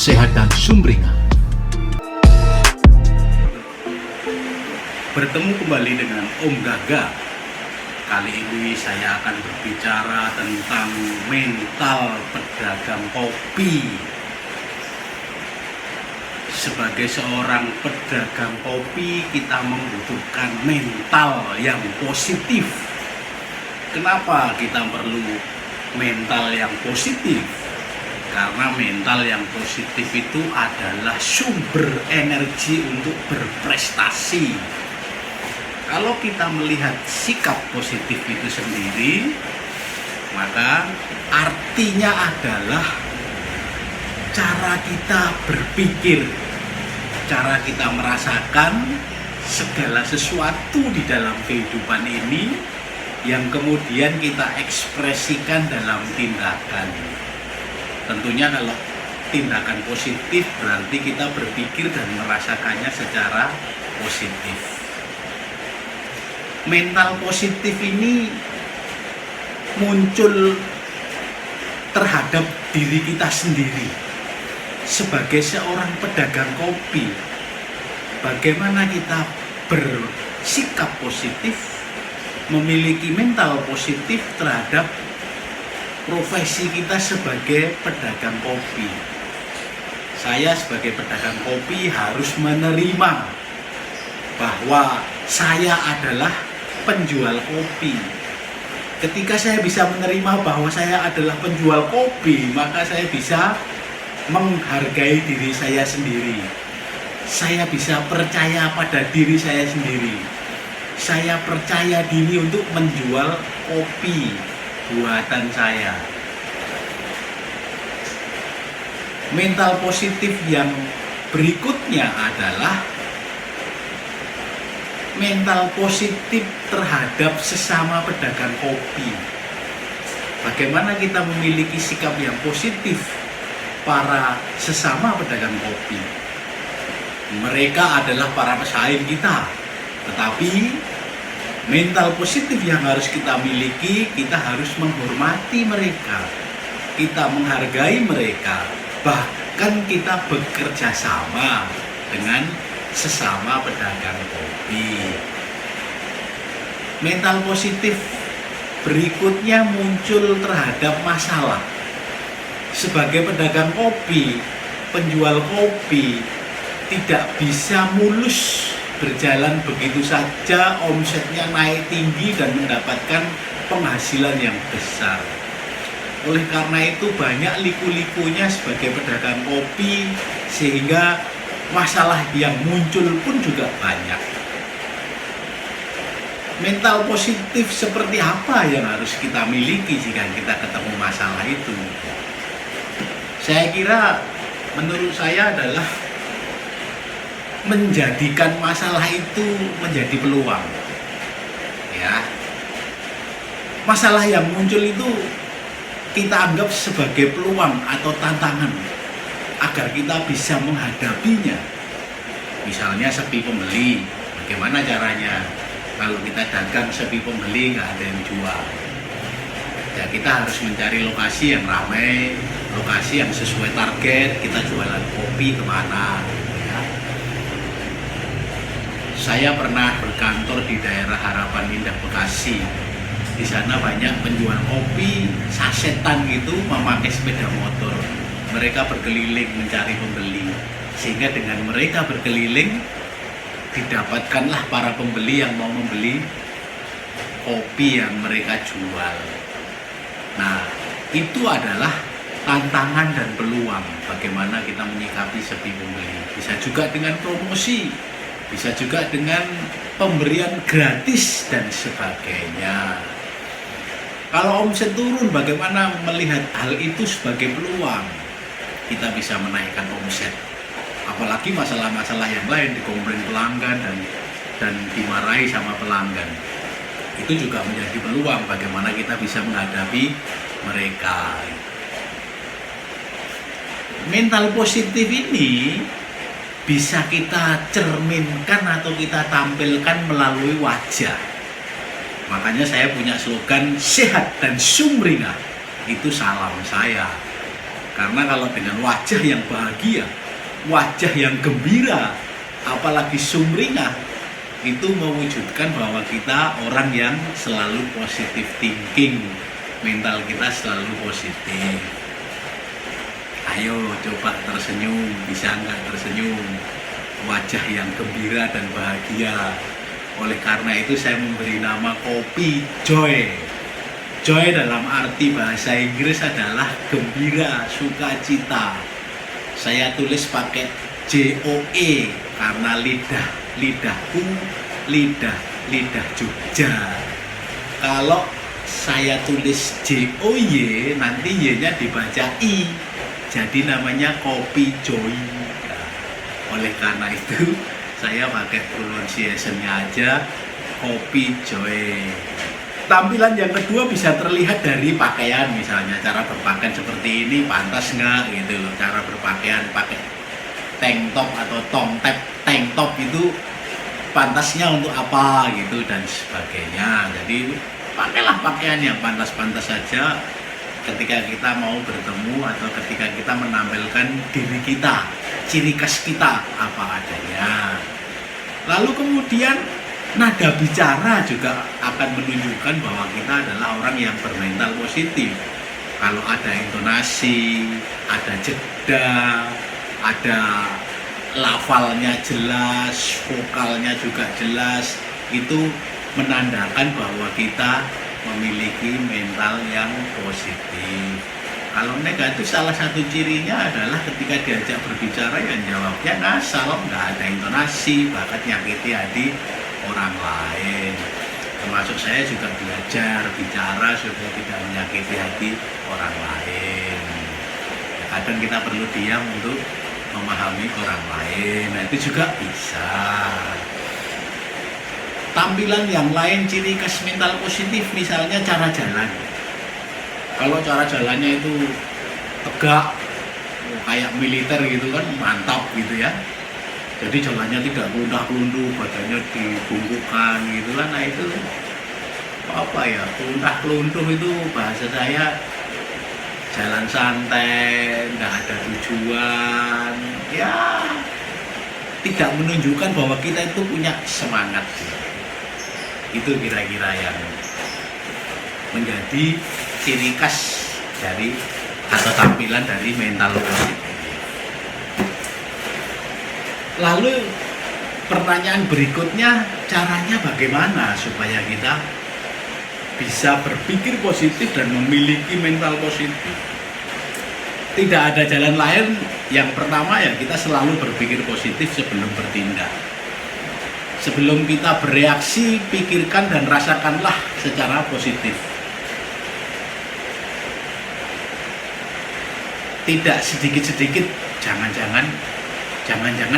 sehat dan sumringah. Bertemu kembali dengan Om Gaga. Kali ini saya akan berbicara tentang mental pedagang kopi. Sebagai seorang pedagang kopi, kita membutuhkan mental yang positif. Kenapa kita perlu mental yang positif? Karena mental yang positif itu adalah sumber energi untuk berprestasi. Kalau kita melihat sikap positif itu sendiri, maka artinya adalah cara kita berpikir, cara kita merasakan segala sesuatu di dalam kehidupan ini yang kemudian kita ekspresikan dalam tindakan. Tentunya kalau tindakan positif berarti kita berpikir dan merasakannya secara positif. Mental positif ini muncul terhadap diri kita sendiri. Sebagai seorang pedagang kopi, bagaimana kita bersikap positif, memiliki mental positif terhadap profesi kita sebagai pedagang kopi. Saya sebagai pedagang kopi harus menerima bahwa saya adalah penjual kopi. Ketika saya bisa menerima bahwa saya adalah penjual kopi, maka saya bisa menghargai diri saya sendiri. Saya bisa percaya pada diri saya sendiri. Saya percaya diri untuk menjual kopi buatan saya. Mental positif yang berikutnya adalah mental positif terhadap sesama pedagang kopi. Bagaimana kita memiliki sikap yang positif para sesama pedagang kopi? Mereka adalah para pesaing kita, tetapi mental positif yang harus kita miliki, kita harus menghormati mereka, kita menghargai mereka, bahkan kita bekerja sama dengan sesama pedagang kopi. Mental positif berikutnya muncul terhadap masalah. Sebagai pedagang kopi, penjual kopi tidak bisa mulus berjalan begitu saja, omsetnya naik tinggi dan mendapatkan penghasilan yang besar. Oleh karena itu banyak liku-likunya sebagai pedagang kopi, sehingga masalah yang muncul pun juga banyak. Mental positif seperti apa yang harus kita miliki jika kita ketemu masalah itu? Saya kira menurut saya adalah menjadikan masalah itu menjadi peluang. Ya. Masalah yang muncul itu kita anggap sebagai peluang atau tantangan agar kita bisa menghadapinya. Misalnya sepi pembeli, bagaimana caranya? Kalau kita dagang sepi pembeli, nggak ada yang jual. Ya, kita harus mencari lokasi yang ramai, lokasi yang sesuai target, kita jualan kopi kemana. Ya. Saya pernah berkantor di daerah Harapan Indah, Bekasi. Di sana banyak penjual kopi, sasetan gitu, memakai sepeda motor. Mereka berkeliling mencari pembeli, sehingga dengan mereka berkeliling didapatkanlah para pembeli yang mau membeli kopi yang mereka jual. Nah, itu adalah tantangan dan peluang bagaimana kita menyikapi sepi pembeli. Bisa juga dengan promosi, bisa juga dengan pemberian gratis dan sebagainya. Kalau omset turun, bagaimana melihat hal itu sebagai peluang? Kita bisa menaikkan omset. Apalagi masalah-masalah yang lain, dikomplain pelanggan dan dimarahi sama pelanggan. Itu juga menjadi peluang bagaimana kita bisa menghadapi mereka. Mental positif ini bisa kita cerminkan atau kita tampilkan melalui wajah. Makanya saya punya slogan sehat dan sumringah. Itu salam saya. Karena kalau dengan wajah yang bahagia, wajah yang gembira, apalagi sumringah, itu mewujudkan bahwa kita orang yang selalu positive thinking, mental kita selalu positif. Ayo coba tersenyum, bisa nggak tersenyum? Wajah yang gembira dan bahagia. Oleh karena itu saya memberi nama kopi Joy. Joy dalam arti bahasa Inggris adalah gembira, sukacita. Saya tulis pakai JOE karena lidahku, lidah Jogja. Kalau saya tulis JOY, nanti Y-nya dibaca I. Jadi namanya kopi Joy. Oleh karena itu saya pakai pronunciation-nya aja kopi Joy. Tampilan yang kedua bisa terlihat dari pakaian, misalnya cara berpakaian seperti ini pantas nggak gitu loh. Cara berpakaian pakai tank top atau tank top itu pantasnya untuk apa gitu dan sebagainya. Jadi pakailah pakaian yang pantas-pantas saja ketika kita mau bertemu atau ketika kita menampilkan diri kita, ciri khas kita apa adanya. Lalu kemudian nada bicara juga akan menunjukkan bahwa kita adalah orang yang bermental positif. Kalau ada intonasi, ada jeda, ada lafalnya jelas, vokalnya juga jelas, itu menandakan bahwa kita memiliki mental yang positif. Kalau negatif, salah satu cirinya adalah ketika diajak berbicara yang jawabnya ngasal, nggak ada intonasi, bahkan nyakiti hati orang lain. Termasuk saya juga belajar bicara supaya tidak menyakiti hati orang lain. Kadang kita perlu diam untuk memahami orang lain, nah itu juga bisa. Tampilan yang lain ciri khas mental positif, misalnya cara jalan. Kalau cara jalannya itu tegak, kayak militer gitu kan, mantap gitu ya. Jadi jalannya tidak keluntah-keluntuh, badannya dibungkukkan gitu kan. Nah itu apa ya, keluntah-keluntuh itu bahasa saya jalan santai, nggak ada tujuan, ya tidak menunjukkan bahwa kita itu punya semangat. Itu kira-kira yang menjadi ciri khas dari atau tampilan dari mental positif. Lalu pertanyaan berikutnya, caranya bagaimana supaya kita bisa berpikir positif dan memiliki mental positif? Tidak ada jalan lain. Yang pertama ya, kita selalu berpikir positif sebelum bertindak. Sebelum kita bereaksi, pikirkan dan rasakanlah secara positif. Tidak sedikit-sedikit, jangan-jangan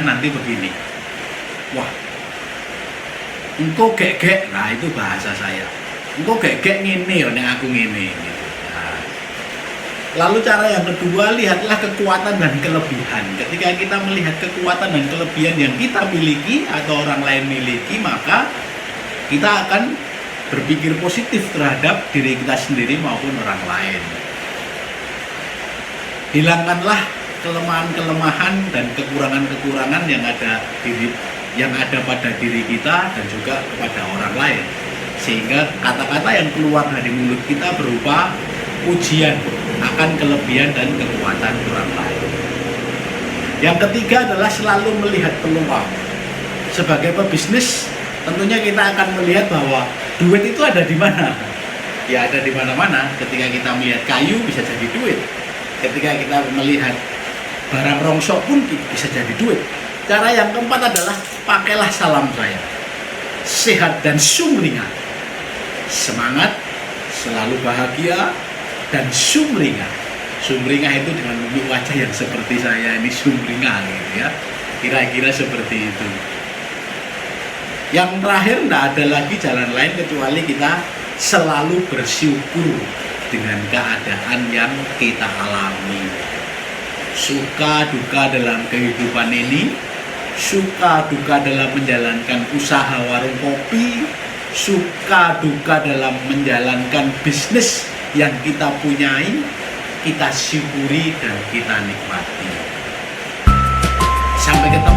nanti begini. Wah, engkau gek-gek, nah itu bahasa saya. Engkau gek-gek ngene ya, nek aku ngene gitu. Nah, lalu cara yang kedua, lihatlah kekuatan dan kelebihan. Ketika kita melihat kekuatan dan kelebihan yang kita miliki atau orang lain miliki, maka kita akan berpikir positif terhadap diri kita sendiri maupun orang lain. Hilangkanlah kelemahan-kelemahan dan kekurangan-kekurangan yang ada pada diri kita dan juga kepada orang lain, sehingga kata-kata yang keluar dari mulut kita berupa pujian akan kelebihan dan kekuatan orang lain. Yang ketiga adalah selalu melihat peluang. Sebagai pebisnis, tentunya kita akan melihat bahwa duit itu ada di mana. Ya ada di mana-mana. Ketika kita melihat kayu bisa jadi duit. Ketika kita melihat barang rongsok pun bisa jadi duit. Cara yang keempat adalah pakailah salam saya. Sehat dan sumringah. Semangat, selalu bahagia, dan sumringah. Sumringah itu dengan mimik wajah yang seperti saya ini sumringah gitu ya. Kira-kira seperti itu. Yang terakhir, tidak ada lagi jalan lain kecuali kita selalu bersyukur dengan keadaan yang kita alami. Suka duka dalam kehidupan ini, suka duka dalam menjalankan usaha warung kopi, suka duka dalam menjalankan bisnis yang kita punyai, kita syukuri dan kita nikmati. Sampai ketemu